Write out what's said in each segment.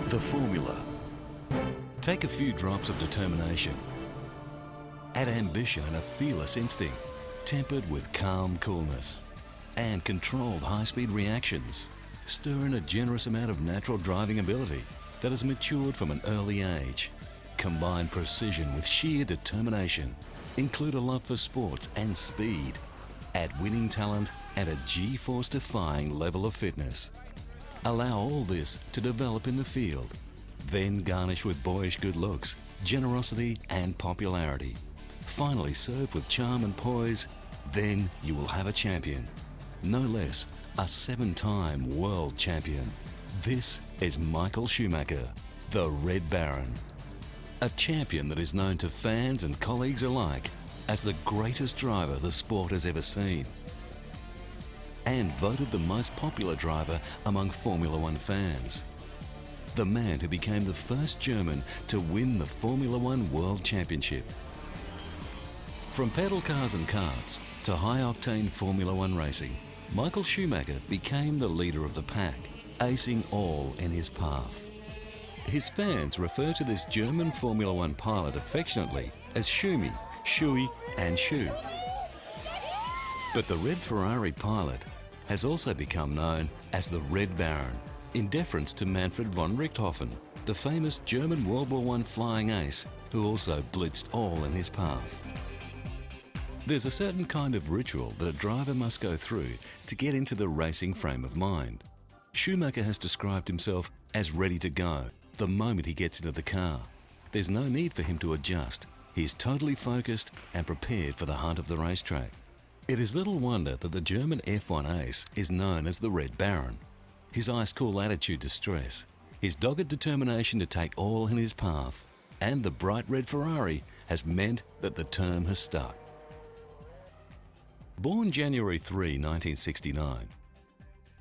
The formula. Take a few drops of determination. Add ambition and a fearless instinct, tempered with calm coolness and controlled high-speed reactions. Stir in a generous amount of natural driving ability that has matured from an early age. Combine precision with sheer determination. Include a love for sports and speed. Add winning talent and a G-force-defying level of fitness. Allow all this to develop in the field. Then garnish with boyish good looks, generosity and popularity. Finally serve with charm and poise. Then you will have a champion. No less, a 7-time world champion. This is Michael Schumacher, the Red Baron. A champion that is known to fans and colleagues alike as the greatest driver the sport has ever seen, and voted the most popular driver among Formula One fans. The man who became the first German to win the Formula One World Championship. From pedal cars and karts to high-octane Formula One racing, Michael Schumacher became the leader of the pack, acing all in his path. His fans refer to this German Formula One pilot affectionately as Schumi, Shui and Shu. But the Red Ferrari pilot has also become known as the Red Baron, in deference to Manfred von Richthofen, the famous German World War I flying ace who also blitzed all in his path. There's a certain kind of ritual that a driver must go through to get into the racing frame of mind. Schumacher has described himself as ready to go the moment he gets into the car. There's no need for him to adjust. He is totally focused and prepared for the hunt of the racetrack. It is little wonder that the German F1 ace is known as the Red Baron. His ice-cool attitude to stress, his dogged determination to take all in his path, and the bright red Ferrari has meant that the term has stuck. Born January 3, 1969,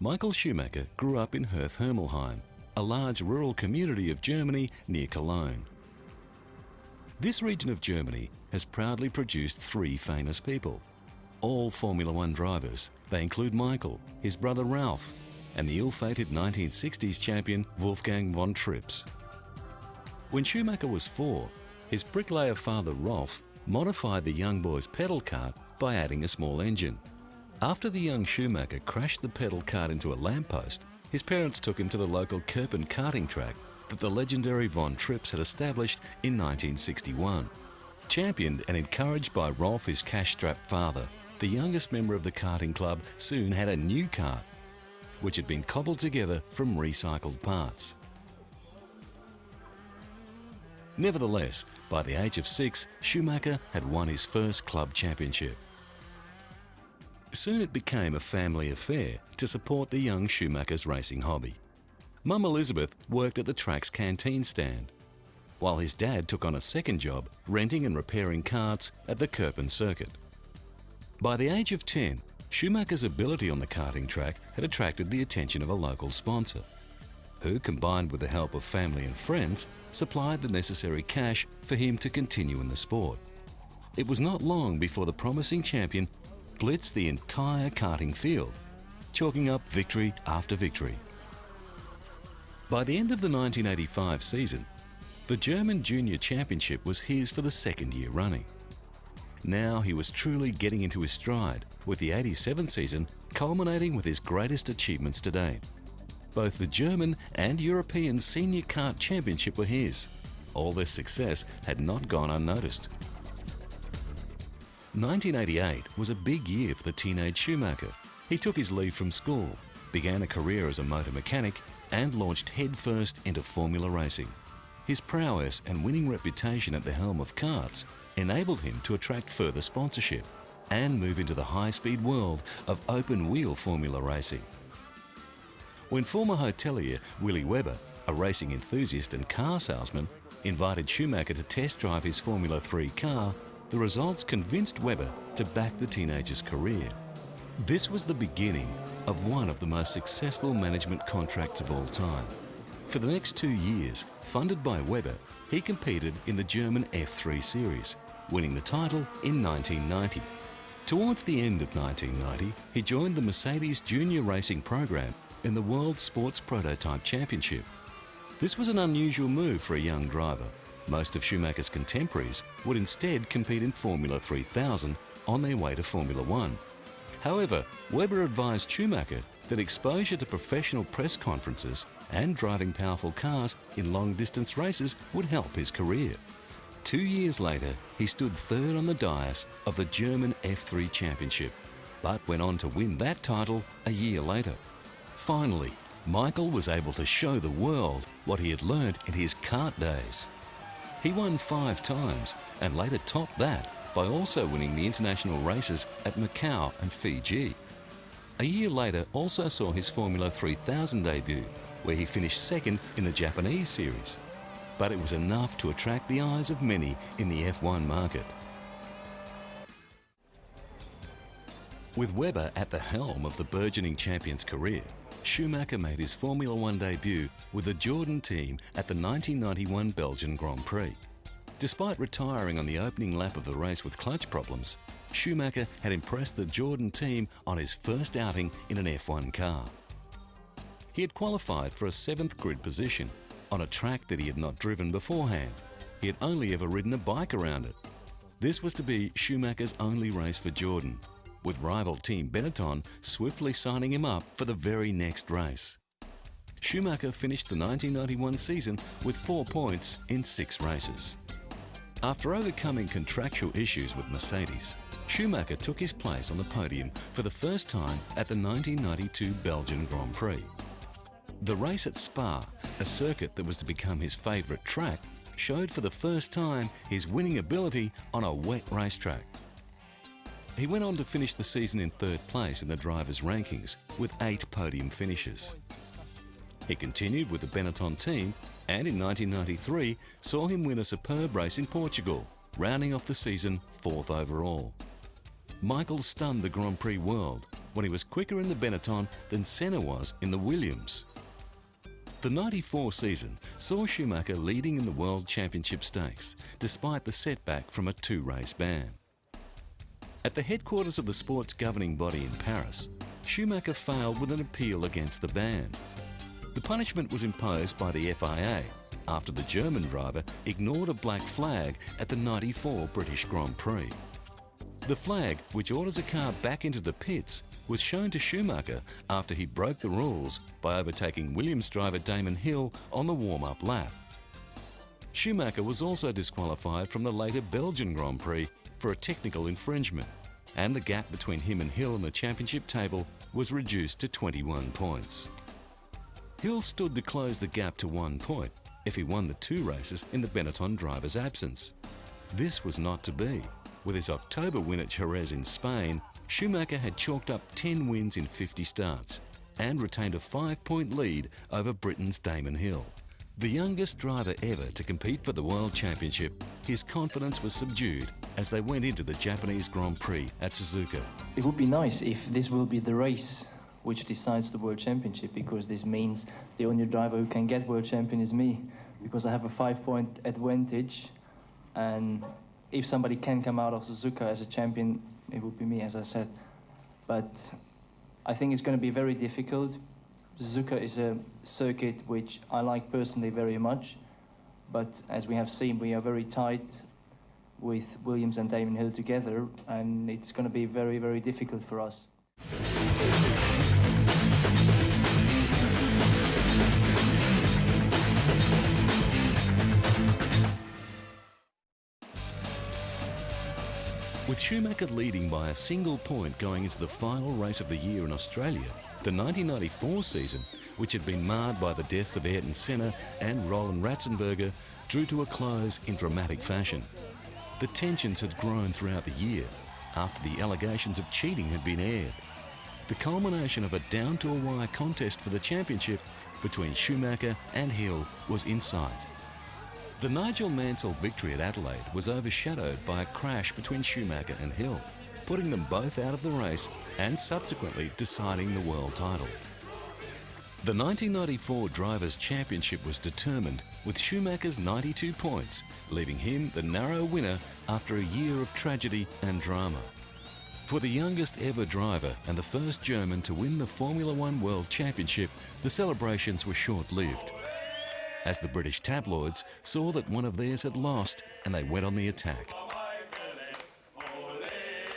Michael Schumacher grew up in Herth-Hermelheim, a large rural community of Germany near Cologne. This region of Germany has proudly produced 3 famous people, all Formula One drivers. They include Michael, his brother Ralph, and the ill-fated 1960s champion Wolfgang von Trips. When Schumacher was 4, his bricklayer father Rolf modified the young boy's pedal cart by adding a small engine. After the young Schumacher crashed the pedal cart into a lamppost, his parents took him to the local Köppen karting track that the legendary von Trips had established in 1961. Championed and encouraged by Rolf, his cash-strapped father, the youngest member of the karting club soon had a new kart, which had been cobbled together from recycled parts. Nevertheless, by the age of 6, Schumacher had won his first club championship. Soon it became a family affair to support the young Schumacher's racing hobby. Mum Elizabeth worked at the track's canteen stand, while his dad took on a second job renting and repairing karts at the Köppen circuit. By the age of 10, Schumacher's ability on the karting track had attracted the attention of a local sponsor, who, combined with the help of family and friends, supplied the necessary cash for him to continue in the sport. It was not long before the promising champion blitzed the entire karting field, chalking up victory after victory. By the end of the 1985 season, the German Junior Championship was his for the second year running. Now he was truly getting into his stride, with the 87 season culminating with his greatest achievements to date. Both the German and European Senior Kart Championship were his. All this success had not gone unnoticed. 1988 was a big year for the teenage Schumacher. He took his leave from school, began a career as a motor mechanic, and launched headfirst into Formula racing. His prowess and winning reputation at the helm of karts enabled him to attract further sponsorship and move into the high-speed world of open-wheel Formula racing, When former hotelier Willy Webber, a racing enthusiast and car salesman, invited Schumacher to test drive his Formula 3 car, the results convinced Webber to back the teenager's career. This was the beginning of one of the most successful management contracts of all time. For the next 2 years, funded by Webber, he competed in the German F3 series, winning the title in 1990. Towards the end of 1990, he joined the Mercedes Junior Racing program in the World Sports Prototype Championship. This was an unusual move for a young driver. Most of Schumacher's contemporaries would instead compete in Formula 3000 on their way to Formula 1. However, Webber advised Schumacher that exposure to professional press conferences and driving powerful cars in long-distance races would help his career. 2 years later, he stood third on the dais of the German F3 Championship, but went on to win that title a year later. Finally, Michael was able to show the world what he had learned in his kart days. He won 5 times and later topped that by also winning the international races at Macau and Fiji. A year later also saw his Formula 3000 debut, where he finished second in the Japanese series. But it was enough to attract the eyes of many in the F1 market. With Webber at the helm of the burgeoning champion's career, Schumacher made his Formula 1 debut with the Jordan team at the 1991 Belgian Grand Prix. Despite retiring on the opening lap of the race with clutch problems, Schumacher had impressed the Jordan team on his first outing in an F1 car. He had qualified for a 7th grid position on a track that he had not driven beforehand. He had only ever ridden a bike around it. This was to be Schumacher's only race for Jordan, with rival team Benetton swiftly signing him up for the very next race. Schumacher finished the 1991 season with 4 points in 6 races. After overcoming contractual issues with Mercedes, Schumacher took his place on the podium for the first time at the 1992 Belgian Grand Prix. The race at Spa, a circuit that was to become his favourite track, showed for the first time his winning ability on a wet racetrack. He went on to finish the season in 3rd place in the drivers' rankings with 8 podium finishes. He continued with the Benetton team and in 1993 saw him win a superb race in Portugal, rounding off the season 4th overall. Michael stunned the Grand Prix world when he was quicker in the Benetton than Senna was in the Williams. The 94 season saw Schumacher leading in the World Championship stakes, despite the setback from a 2-race ban. At the headquarters of the sport's governing body in Paris, Schumacher failed with an appeal against the ban. The punishment was imposed by the FIA after the German driver ignored a black flag at the 94 British Grand Prix. The flag, which orders a car back into the pits, was shown to Schumacher after he broke the rules by overtaking Williams driver Damon Hill on the warm-up lap. Schumacher was also disqualified from the later Belgian Grand Prix for a technical infringement, and the gap between him and Hill on the championship table was reduced to 21 points. Hill stood to close the gap to 1 point if he won the 2 races in the Benetton driver's absence. This was not to be. With his October win at Jerez in Spain, Schumacher had chalked up 10 wins in 50 starts and retained a 5-point lead over Britain's Damon Hill. The youngest driver ever to compete for the World Championship, his confidence was subdued as they went into the Japanese Grand Prix at Suzuka. It would be nice if this will be the race which decides the World Championship, because this means the only driver who can get World Champion is me, because I have a 5-point advantage, and if somebody can come out of Suzuka as a champion, it would be me, as I said. But I think it's going to be very difficult. Suzuka is a circuit which I like personally very much, but as we have seen, we are very tight with Williams and Damon Hill together, and it's going to be very, very difficult for us. With Schumacher leading by a single point going into the final race of the year in Australia, the 1994 season, which had been marred by the deaths of Ayrton Senna and Roland Ratzenberger, drew to a close in dramatic fashion. The tensions had grown throughout the year after the allegations of cheating had been aired. the culmination of a down-to-a-wire contest for the championship between Schumacher and Hill was in sight. The Nigel Mansell victory at Adelaide was overshadowed by a crash between Schumacher and Hill, putting them both out of the race and subsequently deciding the world title. The 1994 Drivers' Championship was determined with Schumacher's 92 points, leaving him the narrow winner after a year of tragedy and drama. For the youngest ever driver and the first German to win the Formula One World Championship, the celebrations were short-lived, as the British tabloids saw that one of theirs had lost and they went on the attack.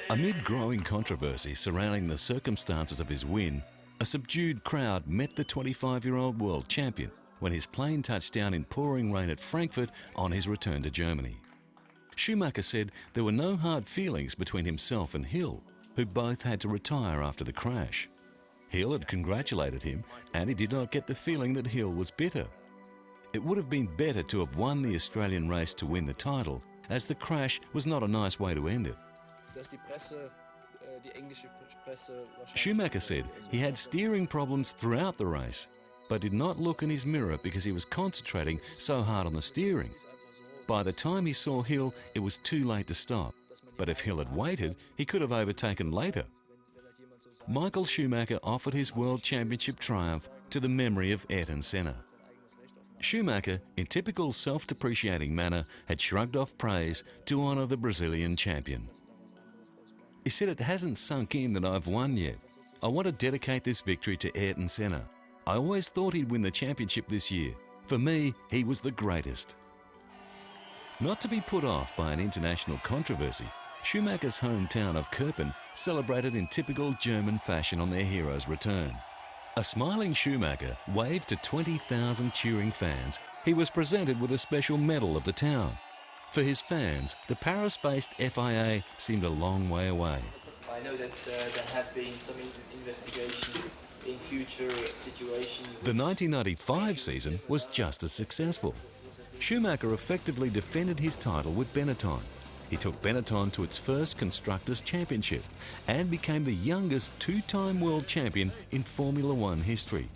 Amid growing controversy surrounding the circumstances of his win, a subdued crowd met the 25-year-old world champion when his plane touched down in pouring rain at Frankfurt on his return to Germany. Schumacher said there were no hard feelings between himself and Hill, who both had to retire after the crash. Hill had congratulated him, and he did not get the feeling that Hill was bitter. It would have been better to have won the Australian race to win the title, as the crash was not a nice way to end it. Schumacher said he had steering problems throughout the race, but did not look in his mirror because he was concentrating so hard on the steering. By the time he saw Hill, it was too late to stop, but if Hill had waited, he could have overtaken later. Michael Schumacher offered his World Championship triumph to the memory of Ayrton Senna. Schumacher, in typical self-depreciating manner, had shrugged off praise to honour the Brazilian champion. He said, "It hasn't sunk in that I've won yet. I want to dedicate this victory to Ayrton Senna. I always thought he'd win the championship this year. For me, he was the greatest." Not to be put off by an international controversy, Schumacher's hometown of Köppen celebrated in typical German fashion on their hero's return. A smiling Schumacher waved to 20,000 cheering fans. He was presented with a special medal of the town. For his fans, the Paris-based FIA seemed a long way away. I know that there have been some investigations in future situations. The 1995 season was just as successful. Schumacher effectively defended his title with Benetton. He took Benetton to its first Constructors' Championship and became the youngest two-time world champion in Formula One history.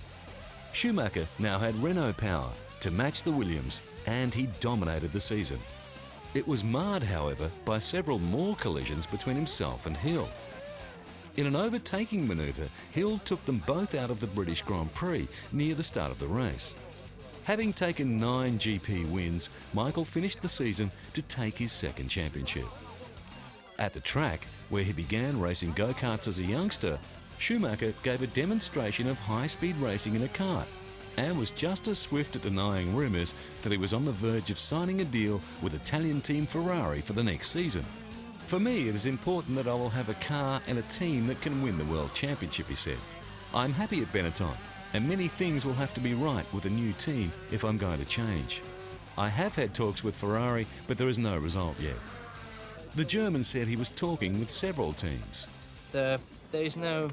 Schumacher now had Renault power to match the Williams, and he dominated the season. It was marred, however, by several more collisions between himself and Hill. In an overtaking manoeuvre, Hill took them both out of the British Grand Prix near the start of the race. Having taken 9 GP wins, Michael finished the season to take his second championship. At the track, where he began racing go-karts as a youngster, Schumacher gave a demonstration of high-speed racing in a kart and was just as swift at denying rumours that he was on the verge of signing a deal with Italian team Ferrari for the next season. "For me, it is important that I will have a car and a team that can win the World Championship," he said. "I'm happy at Benetton, and many things will have to be right with a new team if I'm going to change. I have had talks with Ferrari, but there is no result yet." The German said he was talking with several teams. There is no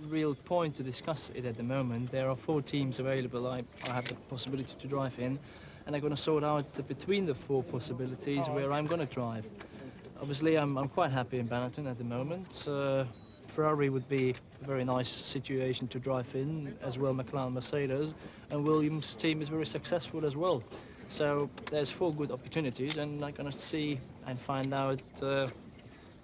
real point to discuss it at the moment. There are 4 teams available I have the possibility to drive in, and I'm going to sort out between the 4 possibilities where I'm going to drive. Obviously, I'm quite happy in Benetton at the moment. Ferrari would be a very nice situation to drive in, as well McLaren, Mercedes, and Williams' team is very successful as well. So there's 4 good opportunities, and I'm going to see and find out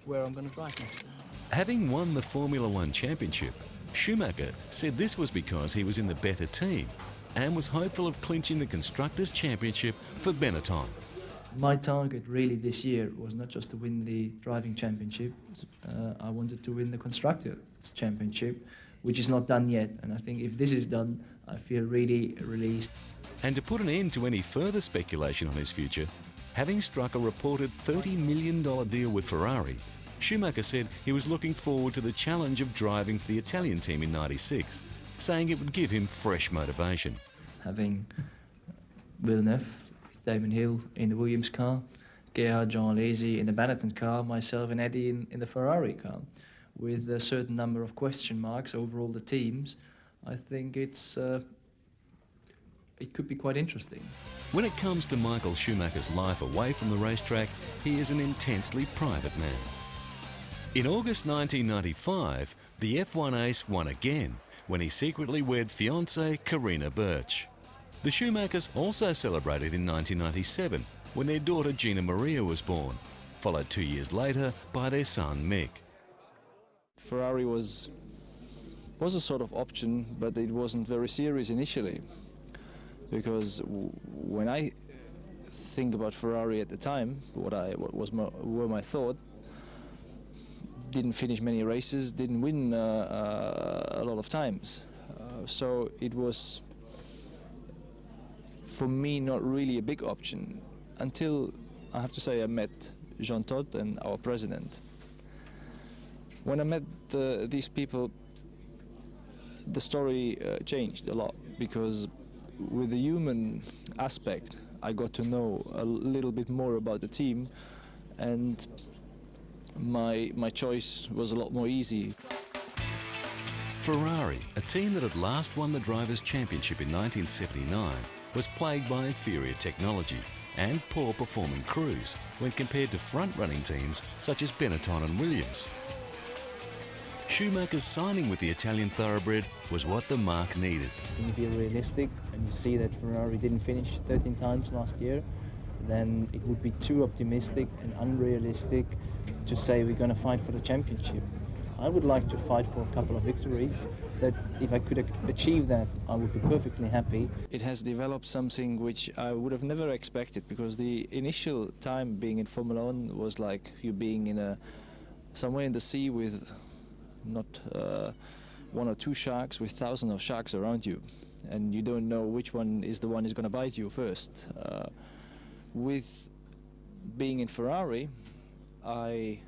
where I'm going to drive next. Having won the Formula One Championship, Schumacher said this was because he was in the better team and was hopeful of clinching the Constructors' Championship for Benetton. My target really this year was not just to win the driving championship. I wanted to win the Constructors' Championship, which is not done yet. And I think if this is done, I feel really released. And to put an end to any further speculation on his future, having struck a reported $30 million deal with Ferrari, Schumacher said he was looking forward to the challenge of driving for the Italian team in '96, saying it would give him fresh motivation. Having Villeneuve, Damon Hill in the Williams car, Gerhard Jean Alesi in the Benetton car, myself and Eddie in the Ferrari car, with a certain number of question marks over all the teams, I think it could be quite interesting. When it comes to Michael Schumacher's life away from the racetrack, he is an intensely private man. In August 1995, The F1 ace won again when he secretly wed fiancée Karina Birch. The Schumachers also celebrated in 1997 when their daughter Gina Maria was born, followed 2 years later by their son Mick. Ferrari was a sort of option, but it wasn't very serious initially, because when I think about Ferrari at the time, were my thought, didn't finish many races, didn't win a lot of times, so it was for me not really a big option until, I have to say, I met Jean Todt and our president. When I met these people, the story changed a lot, because with the human aspect I got to know a little bit more about the team, and my choice was a lot more easy. Ferrari, a team that had last won the Drivers' Championship in 1979, was plagued by inferior technology and poor performing crews when compared to front-running teams such as Benetton and Williams. Schumacher's signing with the Italian thoroughbred was what the marque needed. When you be realistic and you see that Ferrari didn't finish 13 times last year, then it would be too optimistic and unrealistic to say we're going to fight for the championship. I would like to fight for a couple of victories, that if I could achieve that, I would be perfectly happy. It has developed something which I would have never expected, because the initial time being in Formula 1 was like you being in somewhere in the sea with not one or two sharks, with thousands of sharks around you, and you don't know which one is the one who's going to bite you first. With being in Ferrari, I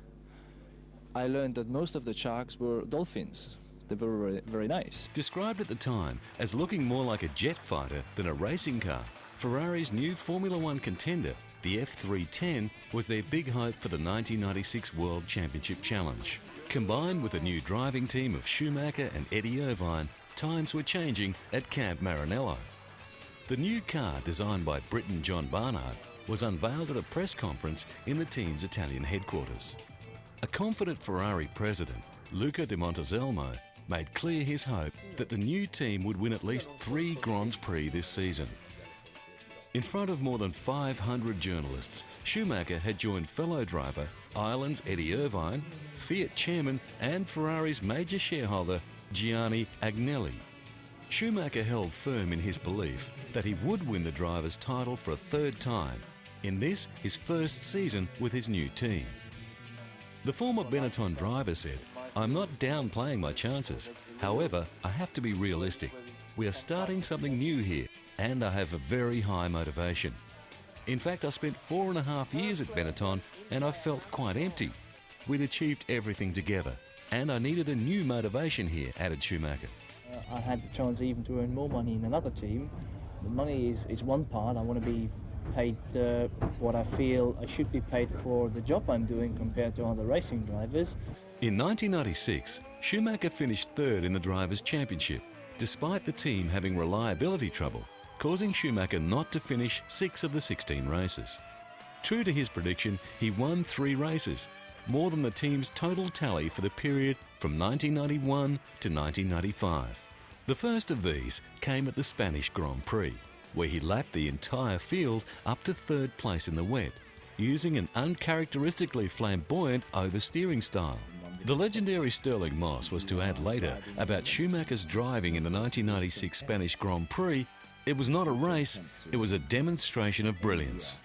learned that most of the sharks were dolphins. They were very, very nice. Described at the time as looking more like a jet fighter than a racing car, Ferrari's new Formula One contender, the F310, was their big hope for the 1996 World Championship Challenge. Combined with a new driving team of Schumacher and Eddie Irvine, times were changing at Camp Maranello. The new car, designed by Briton John Barnard, was unveiled at a press conference in the team's Italian headquarters. A confident Ferrari president, Luca de Montezelmo, made clear his hope that the new team would win at least 3 Grands Prix this season. In front of more than 500 journalists, Schumacher had joined fellow driver, Ireland's Eddie Irvine, Fiat chairman and Ferrari's major shareholder, Gianni Agnelli. Schumacher held firm in his belief that he would win the driver's title for a 3rd time, in this, his first season with his new team. The former Benetton driver said, "I'm not downplaying my chances. However, I have to be realistic. We are starting something new here, and I have a very high motivation. In fact, I spent 4.5 years at Benetton, and I felt quite empty. We'd achieved everything together, and I needed a new motivation here," added Schumacher. I had the chance even to earn more money in another team. The money is one part. I want to be paid what I feel I should be paid for the job I'm doing compared to other racing drivers. In 1996, Schumacher finished 3rd in the Drivers' Championship, despite the team having reliability trouble, causing Schumacher not to finish 6 of the 16 races. True to his prediction, he won 3 races, more than the team's total tally for the period from 1991 to 1995. The first of these came at the Spanish Grand Prix, where he lapped the entire field up to 3rd place in the wet, using an uncharacteristically flamboyant oversteering style. The legendary Stirling Moss was to add later about Schumacher's driving in the 1996 Spanish Grand Prix. It was not a race, it was a demonstration of brilliance.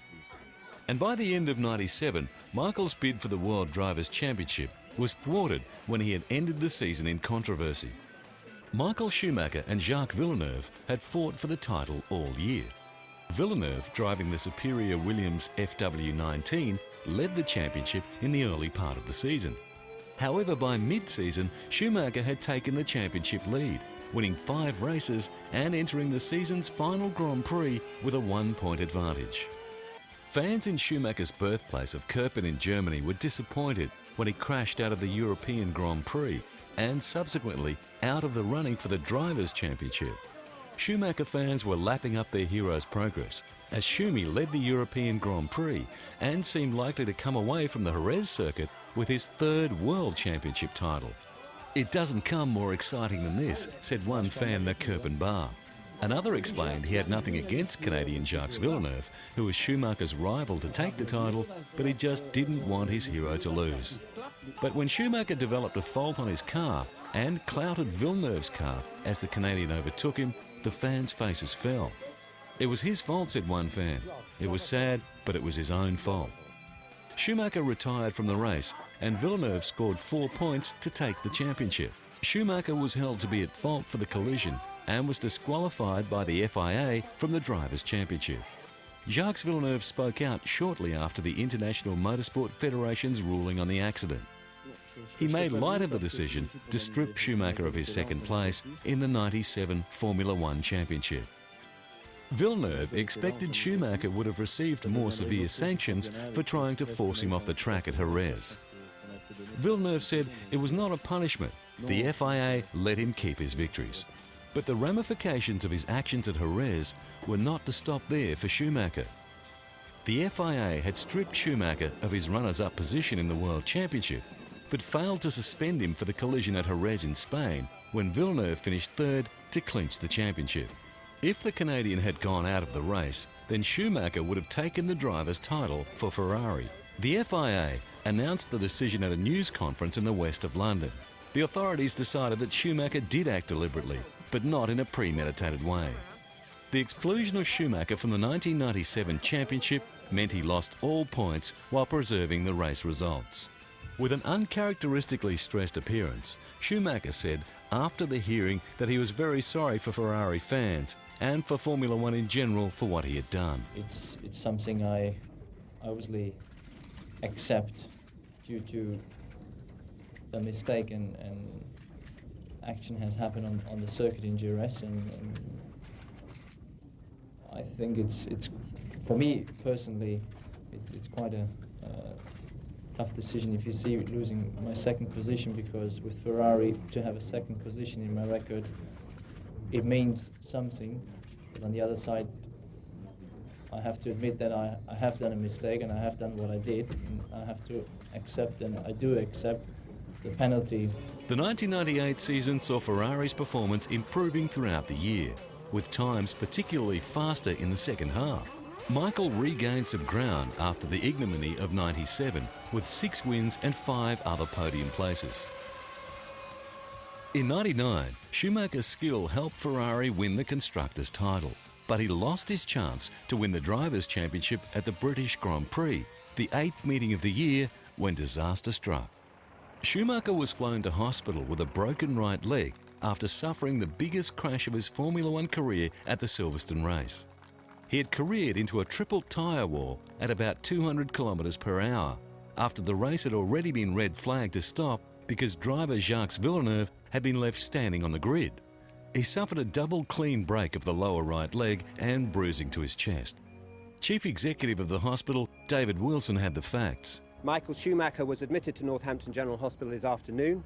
And by the end of '97, Michael's bid for the World Drivers' Championship was thwarted when he had ended the season in controversy. Michael Schumacher and Jacques Villeneuve had fought for the title all year. Villeneuve, driving the superior Williams FW19, led the championship in the early part of the season. However, by mid-season, Schumacher had taken the championship lead, winning 5 races and entering the season's final Grand Prix with a 1-point advantage. Fans in Schumacher's birthplace of Kirpen in Germany were disappointed when he crashed out of the European Grand Prix and subsequently out of the running for the Drivers' Championship. Schumacher fans were lapping up their hero's progress as Schumi led the European Grand Prix and seemed likely to come away from the Jerez circuit with his 3rd World Championship title. "It doesn't come more exciting than this," said one fan at Kirpenbar. Another explained he had nothing against Canadian Jacques Villeneuve, who was Schumacher's rival to take the title, but he just didn't want his hero to lose. But when Schumacher developed a fault on his car and clouted Villeneuve's car as the Canadian overtook him, the fans' faces fell. "It was his fault," said one fan. "It was sad, but it was his own fault." Schumacher retired from the race and Villeneuve scored 4 points to take the championship. Schumacher was held to be at fault for the collision and was disqualified by the FIA from the Drivers' Championship. Jacques Villeneuve spoke out shortly after the International Motorsport Federation's ruling on the accident. He made light of the decision to strip Schumacher of his second place in the '97 Formula One Championship. Villeneuve expected Schumacher would have received more severe sanctions for trying to force him off the track at Jerez. Villeneuve said it was not a punishment. The FIA let him keep his victories. But the ramifications of his actions at Jerez were not to stop there for Schumacher. The FIA had stripped Schumacher of his runners-up position in the World Championship, but failed to suspend him for the collision at Jerez in Spain when Villeneuve finished third to clinch the championship. If the Canadian had gone out of the race, then Schumacher would have taken the driver's title for Ferrari. The FIA announced the decision at a news conference in the west of London. The authorities decided that Schumacher did act deliberately, but not in a premeditated way. The exclusion of Schumacher from the 1997 championship meant he lost all points while preserving the race results. With an uncharacteristically stressed appearance, Schumacher said after the hearing that he was very sorry for Ferrari fans and for Formula One in general for what he had done. It's something I obviously accept due to the mistake and action has happened on the circuit in Jerez, and I think it's for me personally it's quite a tough decision if you see losing my second position, because with Ferrari to have a second position in my record, it means something. But on the other side, I have to admit that I have done a mistake and I have done what I did, and I have to accept, and I do accept, the penalty. The 1998 season saw Ferrari's performance improving throughout the year, with times particularly faster in the second half. Michael regained some ground after the ignominy of '97 with 6 wins and 5 other podium places. In '99, Schumacher's skill helped Ferrari win the Constructors' title, but he lost his chance to win the Drivers' Championship at the British Grand Prix, the 8th meeting of the year, when disaster struck. Schumacher was flown to hospital with a broken right leg after suffering the biggest crash of his Formula One career at the Silverstone race. He had careered into a triple tyre wall at about 200 kilometres per hour after the race had already been red flagged to stop because driver Jacques Villeneuve had been left standing on the grid. He suffered a double clean break of the lower right leg and bruising to his chest. Chief Executive of the hospital, David Wilson, had the facts. Michael Schumacher was admitted to Northampton General Hospital this afternoon.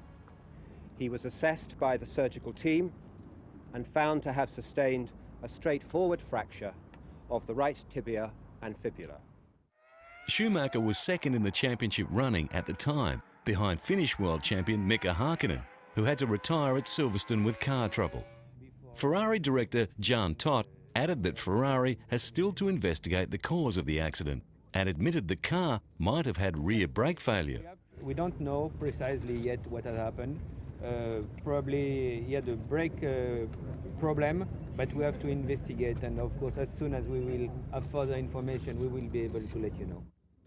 He was assessed by the surgical team and found to have sustained a straightforward fracture of the right tibia and fibula. Schumacher was second in the championship running at the time, behind Finnish world champion Mika Hakkinen, who had to retire at Silverstone with car trouble. Ferrari director Jan Todt added that Ferrari has still to investigate the cause of the accident and admitted the car might have had rear brake failure. We don't know precisely yet what had happened. Probably he had a brake problem, but we have to investigate, and of course as soon as we will have further information we will be able to let you know.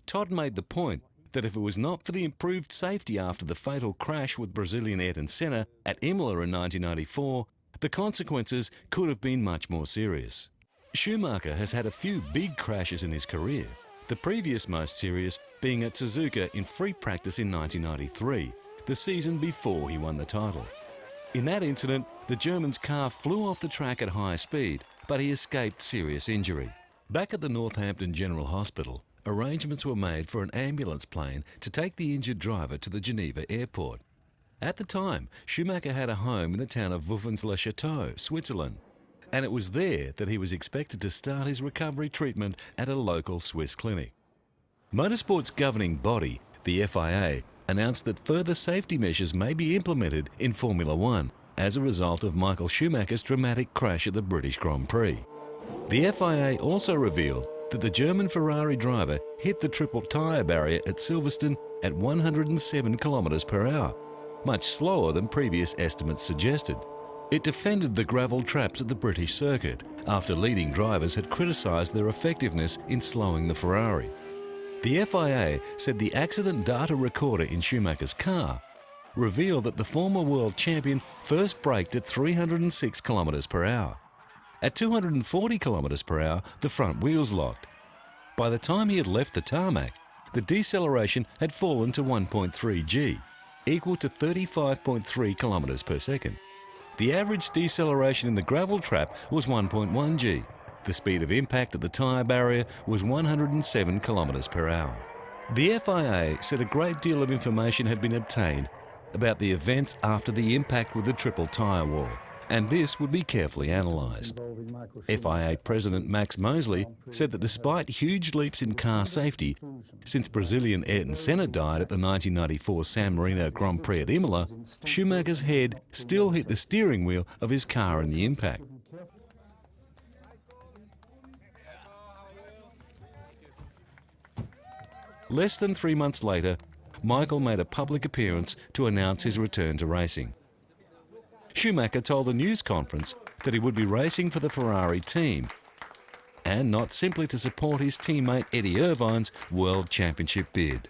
Todd made the point that if it was not for the improved safety after the fatal crash with Brazilian Ayrton Senna at Imola in 1994, the consequences could have been much more serious. Schumacher has had a few big crashes in his career, the previous most serious being at Suzuka in free practice in 1993, the season before he won the title. In that incident, the German's car flew off the track at high speed, but he escaped serious injury. Back at the Northampton General Hospital, arrangements were made for an ambulance plane to take the injured driver to the Geneva airport. At the time, Schumacher had a home in the town of Vuffens-le-Château, Switzerland, and it was there that he was expected to start his recovery treatment at a local Swiss clinic. Motorsport's governing body, the FIA, announced that further safety measures may be implemented in Formula One as a result of Michael Schumacher's dramatic crash at the British Grand Prix. The FIA also revealed that the German Ferrari driver hit the triple tyre barrier at Silverstone at 107 kilometres per hour, much slower than previous estimates suggested. It defended the gravel traps at the British circuit after leading drivers had criticised their effectiveness in slowing the Ferrari. The FIA said the accident data recorder in Schumacher's car revealed that the former world champion first braked at 306 kilometres per hour. At 240 kilometres per hour, the front wheels locked. By the time he had left the tarmac, the deceleration had fallen to 1.3 G, equal to 35.3 kilometres per second. The average deceleration in the gravel trap was 1.1 G. The speed of impact at the tyre barrier was 107 kilometres per hour. The FIA said a great deal of information had been obtained about the events after the impact with the triple tyre wall, and this would be carefully analysed. FIA President Max Mosley said that despite huge leaps in car safety, since Brazilian Ayrton Senna died at the 1994 San Marino Grand Prix at Imola, Schumacher's head still hit the steering wheel of his car in the impact. Less than 3 months later, Michael made a public appearance to announce his return to racing. Schumacher told a news conference that he would be racing for the Ferrari team, and not simply to support his teammate Eddie Irvine's World Championship bid.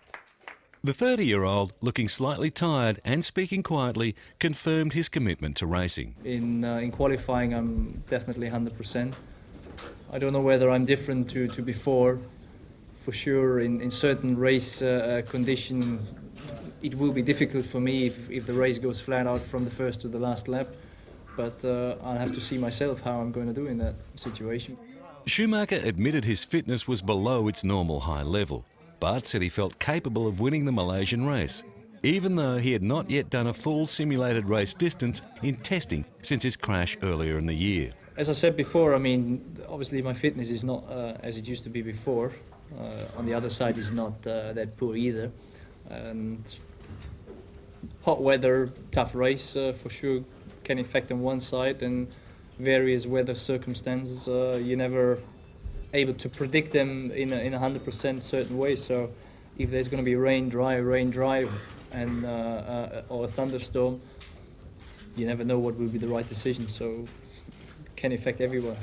The 30-year-old, looking slightly tired and speaking quietly, confirmed his commitment to racing. In qualifying, I'm definitely 100%. I don't know whether I'm different to before. For sure, in certain race conditions, it will be difficult for me if the race goes flat out from the first to the last lap. But I'll have to see myself how I'm going to do in that situation. Schumacher admitted his fitness was below its normal high level, but said he felt capable of winning the Malaysian race, even though he had not yet done a full simulated race distance in testing since his crash earlier in the year. As I said before, I mean, obviously my fitness is not as it used to be before. On the other side, it's not that poor either. And hot weather, tough race for sure can affect on one side, and various weather circumstances, you're never able to predict them in a 100% certain way. So if there's going to be rain, dry, and or a thunderstorm, you never know what will be the right decision. So it can affect everywhere.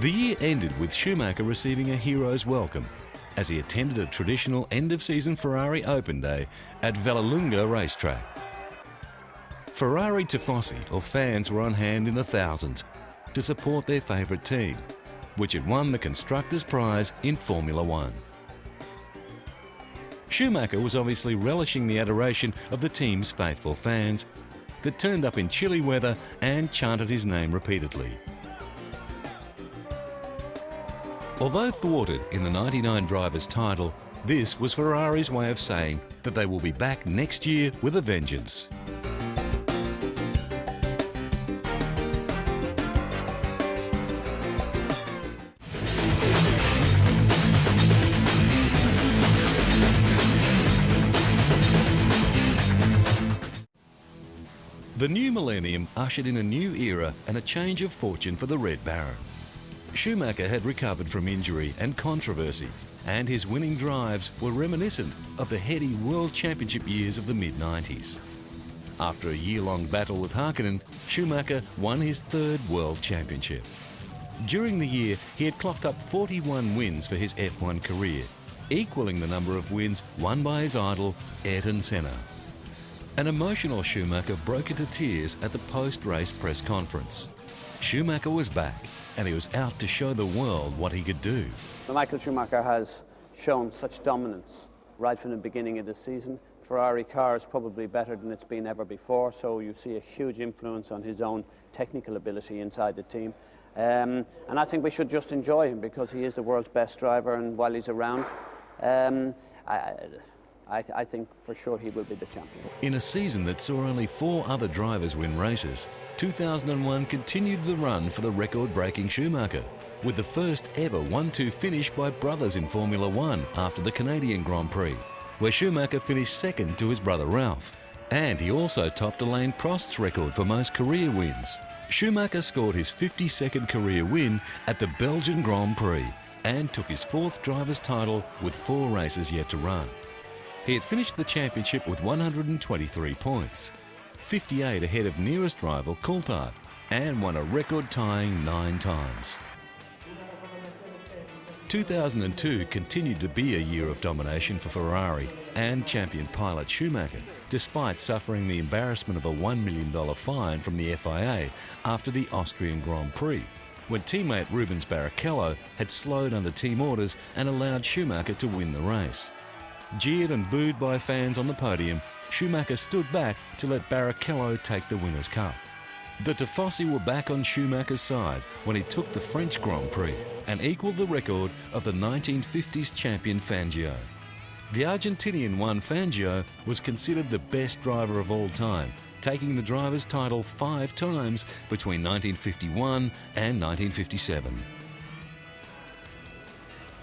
The year ended with Schumacher receiving a hero's welcome as he attended a traditional end-of-season Ferrari Open Day at Vallelunga racetrack. Ferrari tifosi, or fans, were on hand in the thousands to support their favourite team, which had won the Constructors' Prize in Formula One. Schumacher was obviously relishing the adoration of the team's faithful fans that turned up in chilly weather and chanted his name repeatedly. Although thwarted in the 99 Drivers' title, this was Ferrari's way of saying that they will be back next year with a vengeance. The new millennium ushered in a new era and a change of fortune for the Red Baron. Schumacher had recovered from injury and controversy, and his winning drives were reminiscent of the heady World Championship years of the mid-90s. After a year-long battle with Hakkinen, Schumacher won his third World Championship. During the year, he had clocked up 41 wins for his F1 career, equaling the number of wins won by his idol, Ayrton Senna. An emotional Schumacher broke into tears at the post-race press conference. Schumacher was back, and he was out to show the world what he could do. Michael Schumacher has shown such dominance right from the beginning of the season. Ferrari car is probably better than it's been ever before, so you see a huge influence on his own technical ability inside the team. And I think we should just enjoy him because he is the world's best driver, and while he's around, I think for sure he will be the champion. In a season that saw only 4 other drivers win races, 2001 continued the run for the record-breaking Schumacher, with the first ever 1-2 finish by brothers in Formula One after the Canadian Grand Prix, where Schumacher finished second to his brother Ralph. And he also topped Alain Prost's record for most career wins. Schumacher scored his 52nd career win at the Belgian Grand Prix and took his 4th driver's title with 4 races yet to run. He had finished the championship with 123 points, 58 ahead of nearest rival Coulthard, and won a record-tying 9 times. 2002 continued to be a year of domination for Ferrari and champion pilot Schumacher, despite suffering the embarrassment of a $1 million fine from the FIA after the Austrian Grand Prix, when teammate Rubens Barrichello had slowed under team orders and allowed Schumacher to win the race. Jeered and booed by fans on the podium, Schumacher stood back to let Barrichello take the winner's cup. The Tifosi were back on Schumacher's side when he took the French Grand Prix and equalled the record of the 1950s champion Fangio. The Argentinian Juan Fangio was considered the best driver of all time, taking the driver's title 5 times between 1951 and 1957.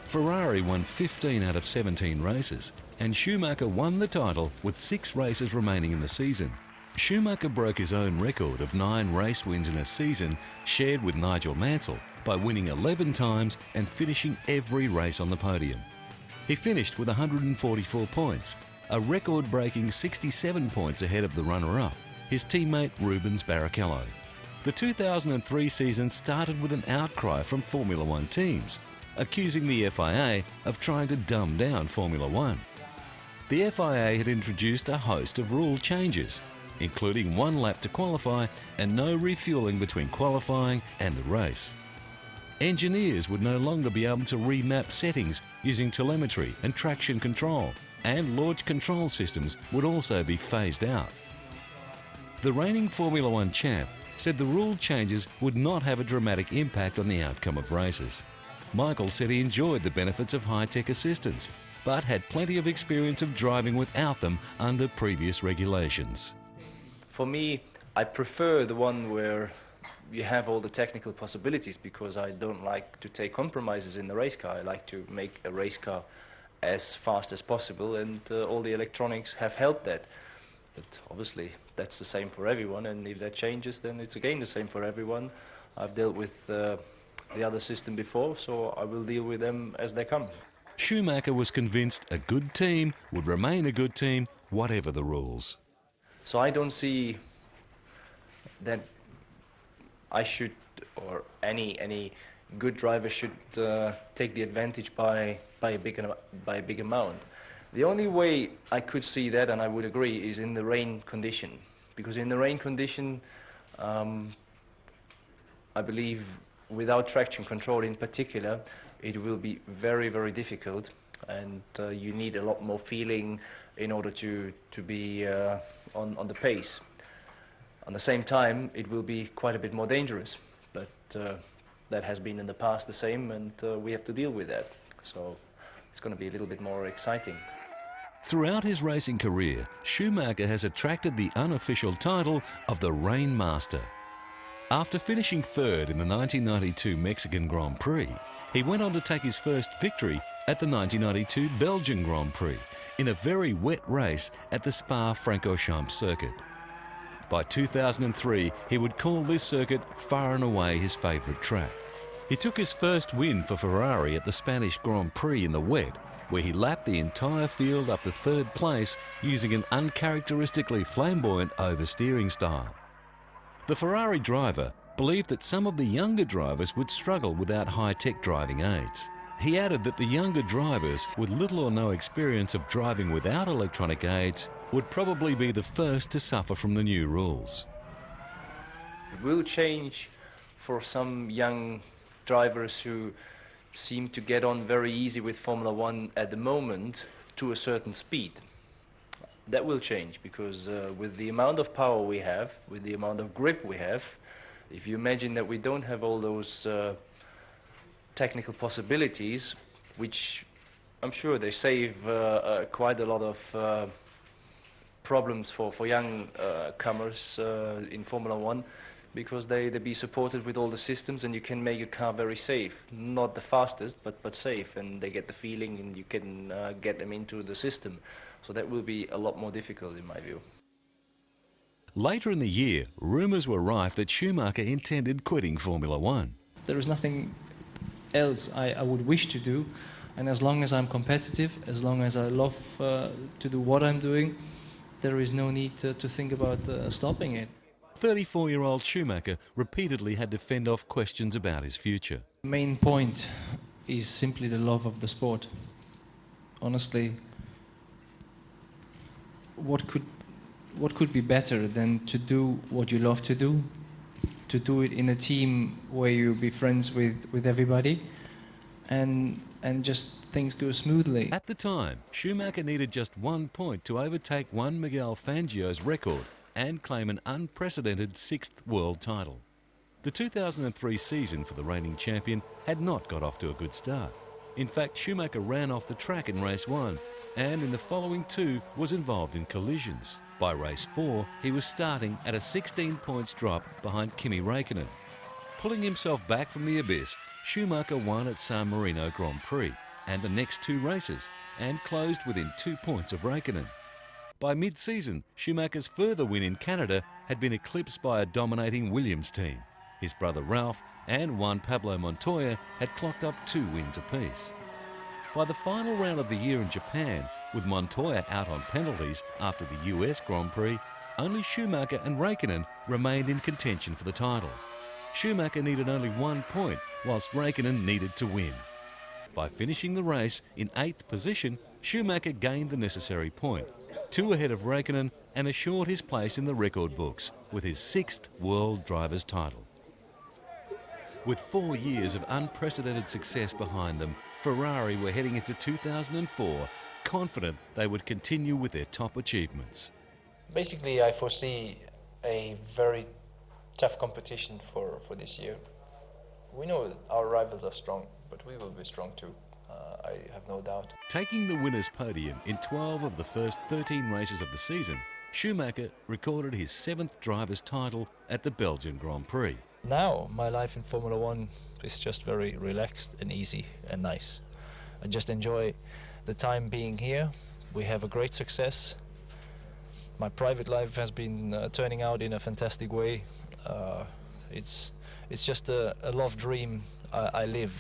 Ferrari won 15 out of 17 races, and Schumacher won the title with 6 races remaining in the season. Schumacher broke his own record of 9 race wins in a season, shared with Nigel Mansell, by winning 11 times and finishing every race on the podium. He finished with 144 points, a record-breaking 67 points ahead of the runner-up, his teammate Rubens Barrichello. The 2003 season started with an outcry from Formula One teams, accusing the FIA of trying to dumb down Formula One. The FIA had introduced a host of rule changes, including 1 lap to qualify and no refuelling between qualifying and the race. Engineers would no longer be able to remap settings using telemetry and traction control, and launch control systems would also be phased out. The reigning Formula One champ said the rule changes would not have a dramatic impact on the outcome of races. Michael said he enjoyed the benefits of high-tech assistance, but had plenty of experience of driving without them under previous regulations. For me, I prefer the one where you have all the technical possibilities, because I don't like to take compromises in the race car. I like to make a race car as fast as possible, and all the electronics have helped that. But obviously, that's the same for everyone, and if that changes, then it's again the same for everyone. I've dealt with the other system before, so I will deal with them as they come. Schumacher was convinced a good team would remain a good team, whatever the rules. So I don't see that I should, or any good driver should take the advantage by a big amount. The only way I could see that, and I would agree, is in the rain condition. Because in the rain condition, I believe without traction control in particular, it will be very, very difficult, and you need a lot more feeling in order to be on the pace. At the same time, it will be quite a bit more dangerous, but that has been in the past the same, and we have to deal with that. So it's going to be a little bit more exciting. Throughout his racing career, Schumacher has attracted the unofficial title of the Rain Master. After finishing 3rd in the 1992 Mexican Grand Prix, he went on to take his first victory at the 1992 Belgian Grand Prix in a very wet race at the Spa-Francorchamps circuit. By 2003, he would call this circuit far and away his favourite track. He took his first win for Ferrari at the Spanish Grand Prix in the wet, where he lapped the entire field up to 3rd place using an uncharacteristically flamboyant oversteering style. The Ferrari driver believed that some of the younger drivers would struggle without high-tech driving aids. He added that the younger drivers with little or no experience of driving without electronic aids would probably be the first to suffer from the new rules. It will change for some young drivers who seem to get on very easy with Formula One at the moment to a certain speed. That will change, because with the amount of power we have, with the amount of grip we have, if you imagine that we don't have all those technical possibilities, which I'm sure they save quite a lot of problems for young comers in Formula One, because they be supported with all the systems, and you can make your car very safe. Not the fastest, but safe, and they get the feeling, and you can get them into the system. So that will be a lot more difficult in my view. Later in the year, rumours were rife that Schumacher intended quitting Formula One. There is nothing else I would wish to do, and as long as I'm competitive, as long as I love to do what I'm doing, there is no need to think about stopping it. 34-year-old Schumacher repeatedly had to fend off questions about his future. The main point is simply the love of the sport. Honestly, what could be better than to do what you love to do it in a team where you be friends with everybody, and just things go smoothly. At the time, Schumacher needed just 1 point to overtake Juan Miguel Fangio's record and claim an unprecedented 6th world title. The 2003 season for the reigning champion had not got off to a good start. In fact, Schumacher ran off the track in race 1, and in the following 2 was involved in collisions. By race 4, he was starting at a 16 points drop behind Kimi Räikkönen. Pulling himself back from the abyss, Schumacher won at San Marino Grand Prix and the next 2 races, and closed within 2 points of Räikkönen. By mid-season, Schumacher's further win in Canada had been eclipsed by a dominating Williams team. His brother Ralph and Juan Pablo Montoya had clocked up 2 wins apiece. By the final round of the year in Japan, with Montoya out on penalties after the US Grand Prix, only Schumacher and Räikkönen remained in contention for the title. Schumacher needed only 1 point, whilst Räikkönen needed to win. By finishing the race in 8th position, Schumacher gained the necessary point, 2 ahead of Räikkönen, and assured his place in the record books with his 6th World Drivers' title. With 4 years of unprecedented success behind them, Ferrari were heading into 2004 confident they would continue with their top achievements. Basically, I foresee a very tough competition for this year. We know our rivals are strong, but we will be strong too. I have no doubt. Taking the winner's podium in 12 of the first 13 races of the season, Schumacher recorded his 7th driver's title at the Belgian Grand Prix. Now, my life in Formula One is just very relaxed and easy and nice. I just enjoy the time being here. We have a great success. My private life has been turning out in a fantastic way. It's just a love dream I live.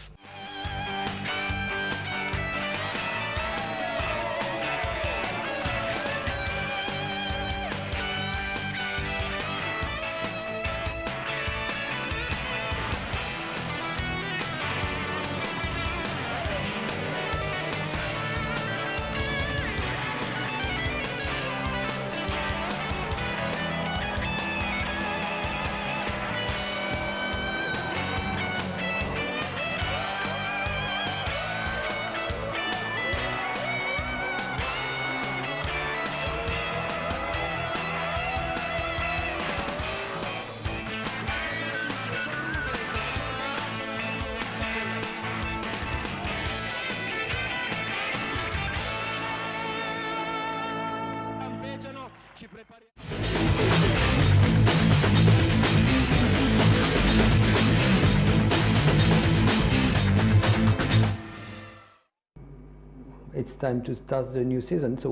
It's time to start the new season, so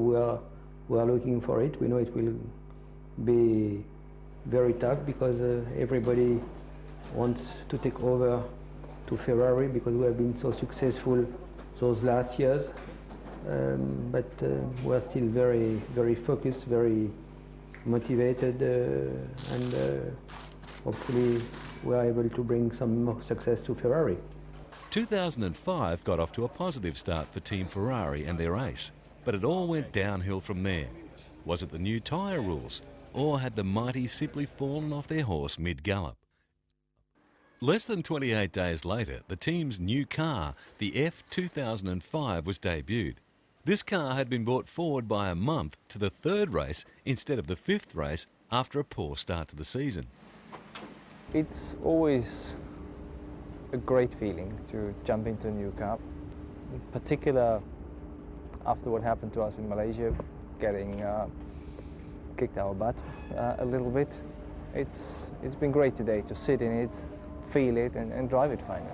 we are looking for it. We know it will be very tough because everybody wants to take over to Ferrari because we have been so successful those last years. But we're still very, very focused, very motivated, and hopefully we're able to bring some more success to Ferrari. 2005 got off to a positive start for Team Ferrari and their ace, but it all went downhill from there. Was it the new tyre rules, or had the mighty simply fallen off their horse mid-gallop? Less than 28 days later, the team's new car, the F2005, was debuted. This car had been brought forward by a month to the 3rd race instead of the 5th race after a poor start to the season. It's always a great feeling to jump into a new car. In particular, after what happened to us in Malaysia, getting kicked our butt a little bit. It's been great today to sit in it, feel it, and drive it finally.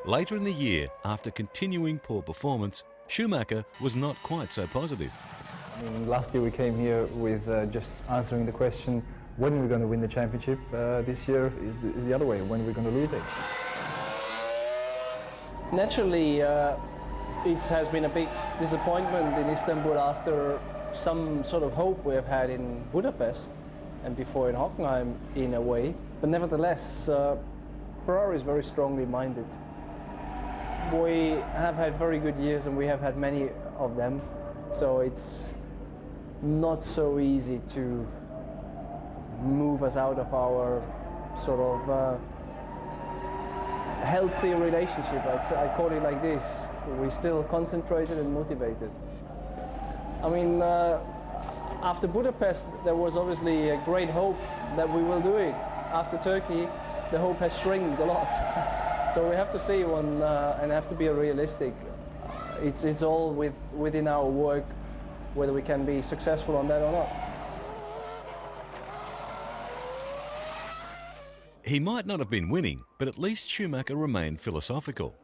Later in the year, after continuing poor performance, Schumacher was not quite so positive. I mean, last year we came here with just answering the question, when we're going to win the championship. This year is the other way, when we're going to lose it. Naturally, it has been a big disappointment in Istanbul after some sort of hope we have had in Budapest and before in Hockenheim in a way. But nevertheless, Ferrari is very strongly minded. We have had very good years and we have had many of them, so it's not so easy to move us out of our sort of healthy relationship. I call it like this. We're still concentrated and motivated. I mean, after Budapest, there was obviously a great hope that we will do it. After Turkey, the hope has shrinked a lot. So we have to see one and have to be realistic. It's all within our work, whether we can be successful on that or not. He might not have been winning, but at least Schumacher remained philosophical.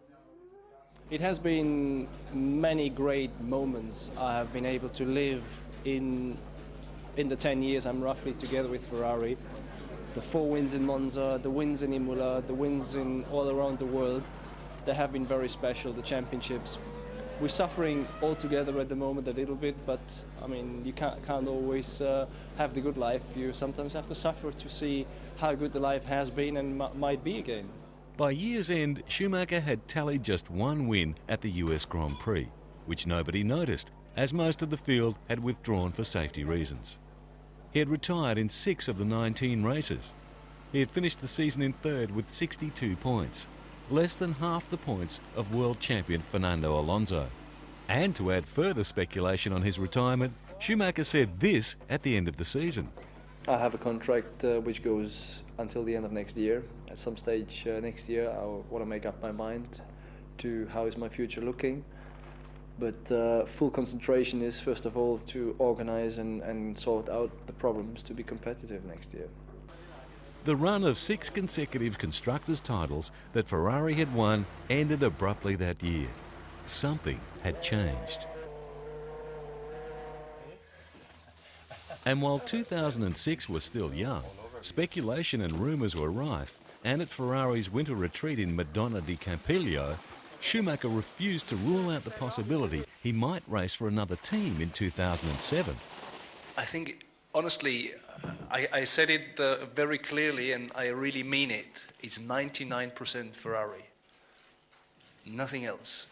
It has been many great moments I have been able to live in the 10 years I'm roughly together with Ferrari. The 4 wins in Monza, the wins in Imola, the wins in all around the world, they have been very special, the championships. We're suffering all together at the moment a little bit, but I mean, you can't always have the good life. You sometimes have to suffer to see how good the life has been and might be again. By year's end, Schumacher had tallied just 1 win at the US Grand Prix, which nobody noticed, as most of the field had withdrawn for safety reasons. He had retired in 6 of the 19 races. He had finished the season in 3rd with 62 points, less than half the points of world champion Fernando Alonso. And to add further speculation on his retirement, Schumacher said this at the end of the season. I have a contract which goes until the end of next year. At some stage next year, I want to make up my mind to how is my future looking. But full concentration is, first of all, to organize and sort out the problems to be competitive next year. The run of 6 consecutive constructors' titles that Ferrari had won ended abruptly that year. Something had changed. And while 2006 was still young, speculation and rumours were rife, and at Ferrari's winter retreat in Madonna di Campiglio, Schumacher refused to rule out the possibility he might race for another team in 2007. I think, honestly, I said it very clearly, and I really mean it. It's 99% Ferrari. Nothing else.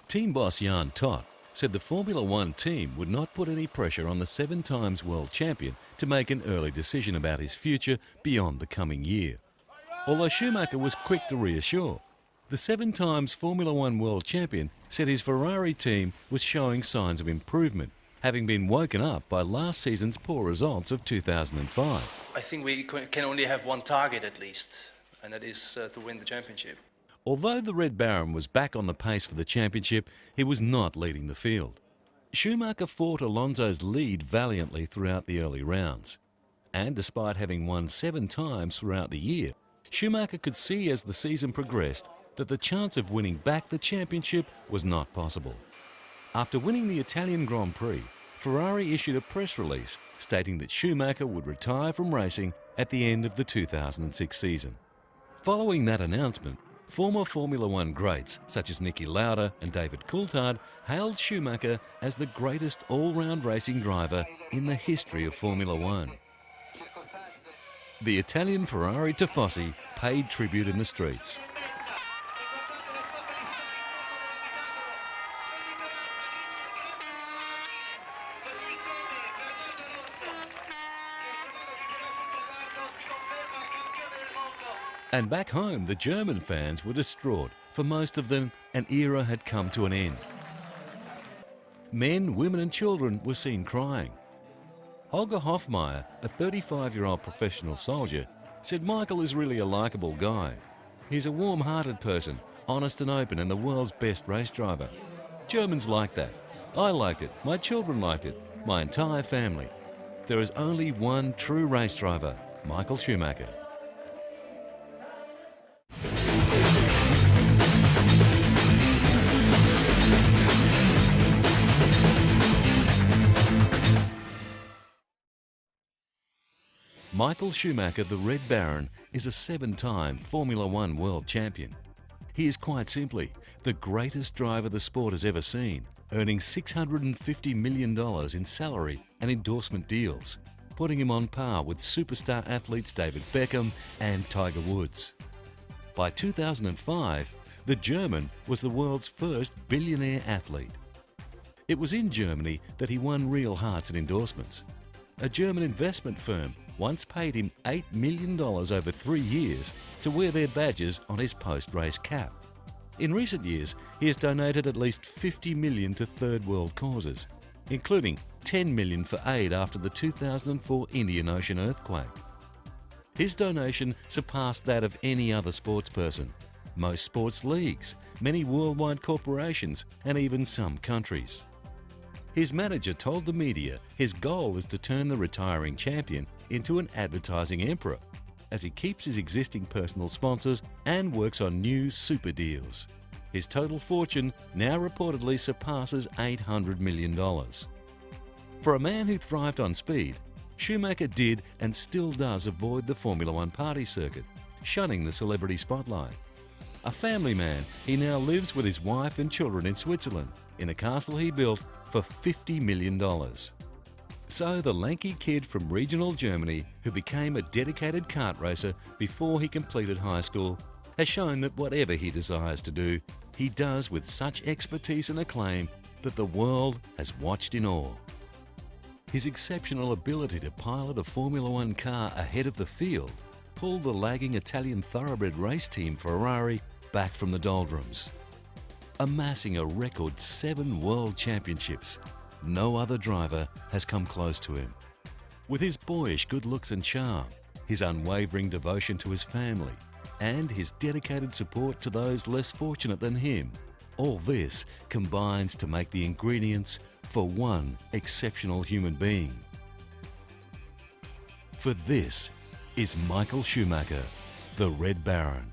Team boss Jan Todt said the Formula One team would not put any pressure on the 7-times world champion to make an early decision about his future beyond the coming year. Although Schumacher was quick to reassure, the 7-times Formula One world champion said his Ferrari team was showing signs of improvement, having been woken up by last season's poor results of 2005. I think we can only have one target at least, and that is to win the championship. Although the Red Baron was back on the pace for the championship, he was not leading the field. Schumacher fought Alonso's lead valiantly throughout the early rounds. And despite having won 7 times throughout the year, Schumacher could see as the season progressed that the chance of winning back the championship was not possible. After winning the Italian Grand Prix, Ferrari issued a press release stating that Schumacher would retire from racing at the end of the 2006 season. Following that announcement, former Formula One greats such as Niki Lauda and David Coulthard hailed Schumacher as the greatest all-round racing driver in the history of Formula One. The Italian Ferrari Tifosi paid tribute in the streets. And back home, the German fans were distraught. For most of them, an era had come to an end. Men, women and children were seen crying. Holger Hofmeier, a 35-year-old professional soldier, said Michael is really a likeable guy. He's a warm-hearted person, honest and open and the world's best race driver. Germans like that. I liked it. My children liked it. My entire family. There is only one true race driver, Michael Schumacher. Michael Schumacher, the Red Baron, is a 7-time Formula One world champion. He is quite simply the greatest driver the sport has ever seen, earning $650 million in salary and endorsement deals, putting him on par with superstar athletes David Beckham and Tiger Woods. By 2005, the German was the world's first billionaire athlete. It was in Germany that he won real hearts and endorsements. A German investment firm once paid him $8 million over 3 years to wear their badges on his post-race cap. In recent years, he has donated at least $50 million to third world causes, including $10 million for aid after the 2004 Indian Ocean earthquake. His donation surpassed that of any other sportsperson, most sports leagues, many worldwide corporations, and even some countries. His manager told the media his goal is to turn the retiring champion into an advertising emperor, as he keeps his existing personal sponsors and works on new super deals. His total fortune now reportedly surpasses $800 million. For a man who thrived on speed, Schumacher did and still does avoid the Formula One party circuit, shunning the celebrity spotlight. A family man, he now lives with his wife and children in Switzerland, in a castle he built for $50 million. So the lanky kid from regional Germany, who became a dedicated kart racer before he completed high school, has shown that whatever he desires to do, he does with such expertise and acclaim that the world has watched in awe. His exceptional ability to pilot a Formula One car ahead of the field pulled the lagging Italian thoroughbred race team Ferrari back from the doldrums. Amassing a record 7 world championships, no other driver has come close to him. With his boyish good looks and charm, his unwavering devotion to his family, and his dedicated support to those less fortunate than him, all this combines to make the ingredients for one exceptional human being. For this is Michael Schumacher, the Red Baron.